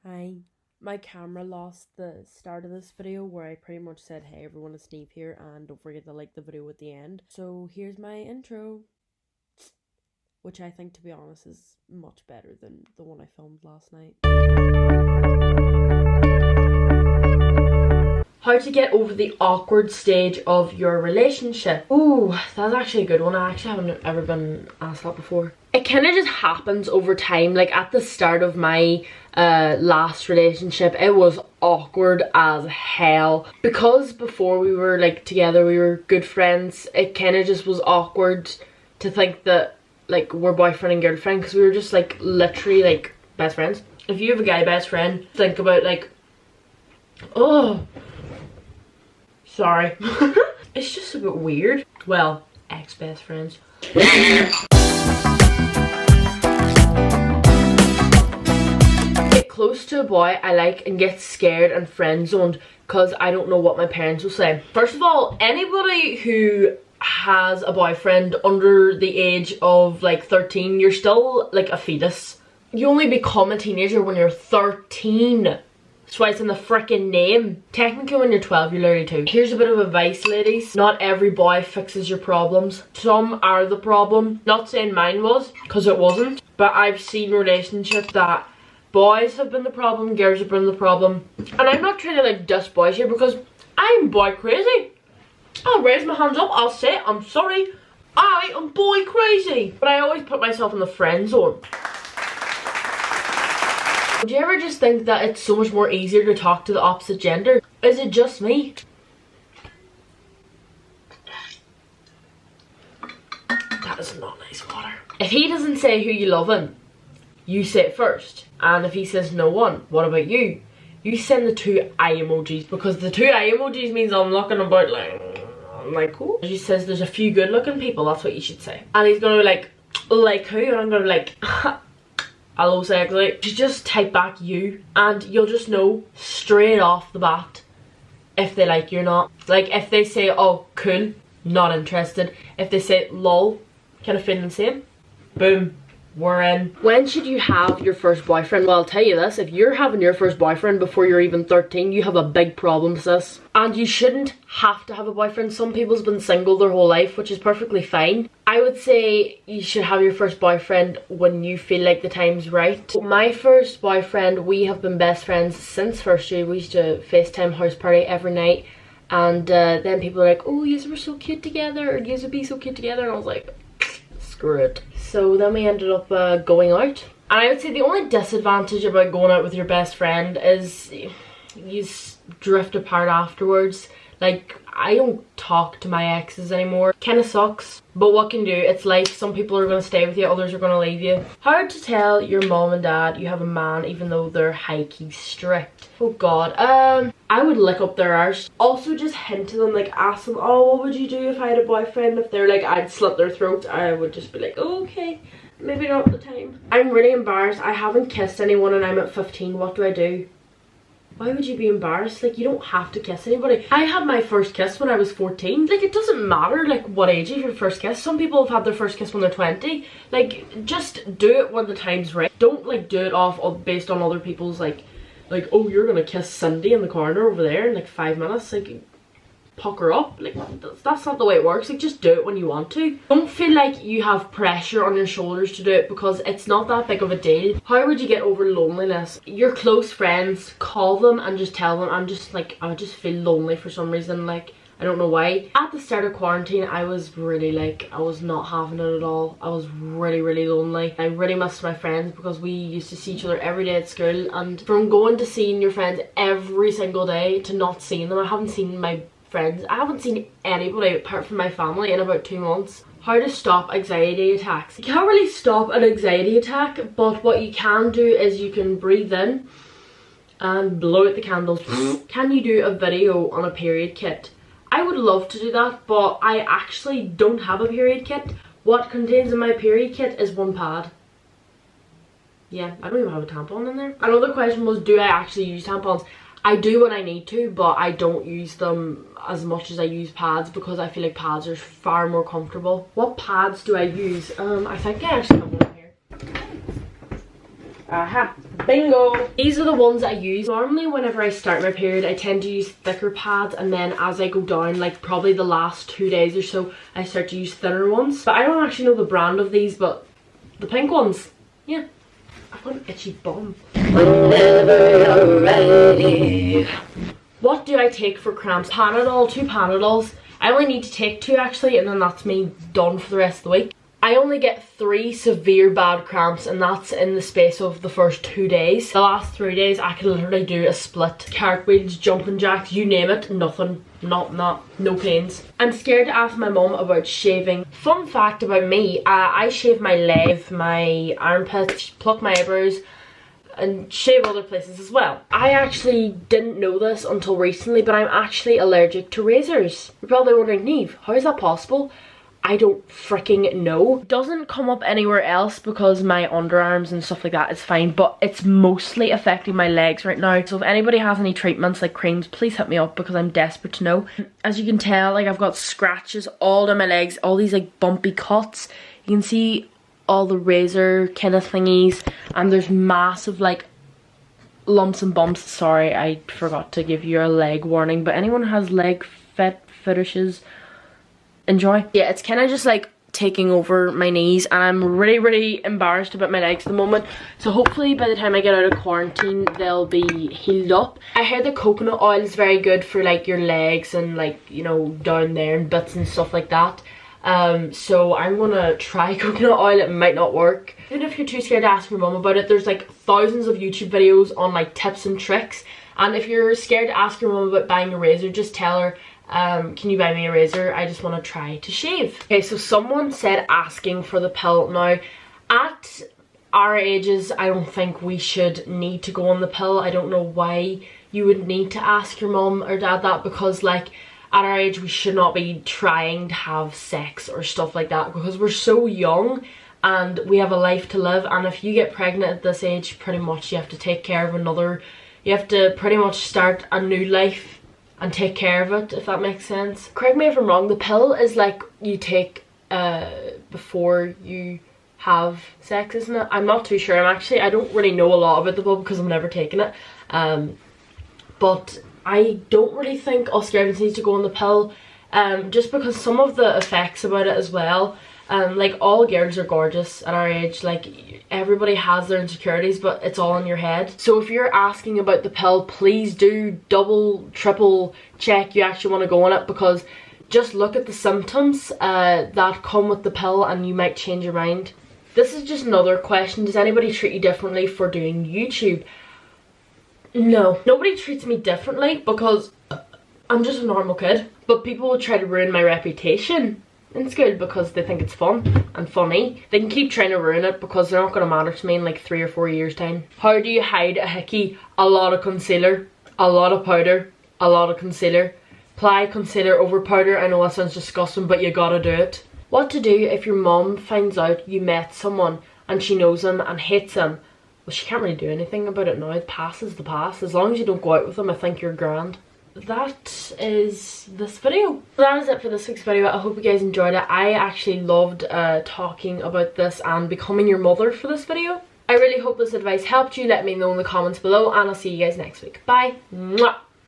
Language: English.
Hi. My camera lost the start of this video where I pretty much said, hey everyone, it's Steve here, and don't forget to like the video at the end. So here's my intro, which I think, to be honest, is much better than the one I filmed last night. How to get over the awkward stage of your relationship. Ooh, that's actually a good one. I actually haven't ever been asked that before. It kind of just happens over time. Like at the start of my last relationship, it was awkward as hell. Because before we were like together, we were good friends, it kind of just was awkward to think that like we're boyfriend and girlfriend, because we were just like literally like best friends. If you have a guy best friend, think about like, oh, sorry. It's just a bit weird. Well, ex-best friends. Get close to a boy I like and get scared and friend zoned because I don't know what my parents will say. First of all, anybody who has a boyfriend under the age of like 13, you're still like a fetus. You only become a teenager when you're 13. That's why it's in the frickin' name. Technically when you're 12, you're literally 2. Here's a bit of advice, ladies. Not every boy fixes your problems. Some are the problem. Not saying mine was, because it wasn't. But I've seen relationships that boys have been the problem, girls have been the problem. And I'm not trying to like diss boys here, because I'm boy crazy. I'll raise my hands up, I'll say I'm sorry. I am boy crazy. But I always put myself in the friend zone. Do you ever just think that it's so much more easier to talk to the opposite gender? Is it just me? That is not nice water. If he doesn't say who you love him, you say it first. And if he says no one, what about you? You send the 2 eye emojis, because the 2 eye emojis means I'm looking about like cool. He says there's a few good looking people, that's what you should say. And he's gonna be like who? And I'm gonna be like, hello sexy. You just type back you, and you'll just know straight off the bat if they like you or not. Like if they say, oh cool, not interested. If they say lol, kind of feeling the same, boom, we're in. When should you have your first boyfriend? Well, I'll tell you this, if you're having your first boyfriend before you're even 13, you have a big problem, sis. And you shouldn't have to have a boyfriend. Some people's been single their whole life, which is perfectly fine. I would say you should have your first boyfriend when you feel like the time's right. My first boyfriend, we have been best friends since first year. We used to FaceTime house party every night. And then people are like, oh, yous were so cute together, or yous would be so cute together. And I was like, screw it. So then we ended up going out. And I would say the only disadvantage about going out with your best friend is you drift apart afterwards. Like, I don't talk to my exes anymore. Kinda sucks, but what can you do? It's life. Some people are gonna stay with you, others are gonna leave you. Hard to tell your mom and dad you have a man even though they're high-key strict. Oh god, I would lick up their arse. Also just hint to them, like ask them, oh, what would you do if I had a boyfriend? If they're like, I'd slit their throat, I would just be like, oh, okay, maybe not at the time. I'm really embarrassed. I haven't kissed anyone and I'm at 15. What do I do? Why would you be embarrassed? Like, you don't have to kiss anybody. I had my first kiss when I was 14. Like, it doesn't matter, like, what age you have your first kiss. Some people have had their first kiss when they're 20. Like, just do it when the time's right. Don't, like, do it based on other people's, like, oh, you're gonna kiss Cindy in the corner over there in, like, 5 minutes. Like, pucker up. Like, that's not the way it works. Like, just do it when you want to. Don't feel like you have pressure on your shoulders to do it, because it's not that big of a deal. How would you get over loneliness? Your close friends, call them and just tell them, I'm just like, I just feel lonely for some reason. Like, I don't know why. At the start of quarantine, I was really like, I was not having it at all. I was really, really lonely. I really missed my friends because we used to see each other every day at school. And from going to seeing your friends every single day to not seeing them, I haven't seen my friends. I haven't seen anybody apart from my family in about 2 months. How to stop anxiety attacks. You can't really stop an anxiety attack, but what you can do is you can breathe in and blow out the candles. Can you do a video on a period kit? I would love to do that, but I actually don't have a period kit. What contains in my period kit is 1 pad. Yeah, I don't even have a tampon in there. Another question was, do I actually use tampons? I do when I need to, but I don't use them as much as I use pads, because I feel like pads are far more comfortable. What pads do I use? I think I actually have one here. Aha, Bingo! These are the ones I use. Normally whenever I start my period I tend to use thicker pads, and then as I go down, like probably the last 2 days or so, I start to use thinner ones. But I don't actually know the brand of these, but the pink ones, yeah. I've got an itchy bum. Whenever you're ready. What do I take for cramps? Panadol, 2 Panadols. I only need to take 2 actually, and then that's me done for the rest of the week. I only get 3 severe bad cramps, and that's in the space of the first 2 days. The last 3 days I can literally do a split, cartwheels, jumping jacks, you name it, nothing, no pains. I'm scared to ask my mum about shaving. Fun fact about me, I shave my leg, my armpits, pluck my eyebrows, and shave other places as well. I actually didn't know this until recently, but I'm actually allergic to razors. You're probably wondering, Neve, how is that possible? I don't freaking know. It doesn't come up anywhere else because my underarms and stuff like that is fine, but it's mostly affecting my legs right now. So if anybody has any treatments like creams, please hit me up because I'm desperate to know. As you can tell, like I've got scratches all down my legs, all these like bumpy cuts. You can see all the razor kind of thingies, and there's massive like lumps and bumps. Sorry, I forgot to give you a leg warning, but anyone who has leg fetishes, enjoy. Yeah, it's kind of just like taking over my knees, and I'm really embarrassed about my legs at the moment. So hopefully by the time I get out of quarantine they'll be healed up. I heard that coconut oil is very good for like your legs and like, you know, down there and bits and stuff like that. So I'm gonna try coconut oil. It might not work. Even if you're too scared to ask your mum about it, there's like thousands of YouTube videos on like tips and tricks. And if you're scared to ask your mum about buying a razor, just tell her, can you buy me a razor? I just want to try to shave. Okay, so someone said asking for the pill. Now, at our ages, I don't think we should need to go on the pill. I don't know why you would need to ask your mum or dad that, because like at our age we should not be trying to have sex or stuff like that, because we're so young and we have a life to live. And if you get pregnant at this age, pretty much you have to take care of another, you have to pretty much start a new life and take care of it, if that makes sense. Correct me if I'm wrong, the pill is like you take before you have sex, isn't it? I'm not too sure. I don't really know a lot about the pill because I've never taken it. But I don't really think us girls need to go on the pill, just because some of the effects about it as well. Like all girls are gorgeous at our age, like everybody has their insecurities, but it's all in your head. So if you're asking about the pill, please do double, triple check you actually want to go on it, because just look at the symptoms that come with the pill and you might change your mind. This is just another question. Does anybody treat you differently for doing YouTube? No, nobody treats me differently because I'm just a normal kid, but people will try to ruin my reputation in school because they think it's fun and funny. They can keep trying to ruin it because they're not going to matter to me in like 3 or 4 years time. How do you hide a hickey? A lot of concealer, a lot of powder, a lot of concealer. Apply concealer over powder. I know that sounds disgusting, but you gotta do it. What to do if your mom finds out you met someone and she knows him and hates him? Well, she can't really do anything about it now. The past is the past. As long as you don't go out with them, I think you're grand. That is this video. That is it for this week's video. I hope you guys enjoyed it. I actually loved talking about this and becoming your mother for this video. I really hope this advice helped you. Let me know in the comments below, and I'll see you guys next week. Bye. Mwah.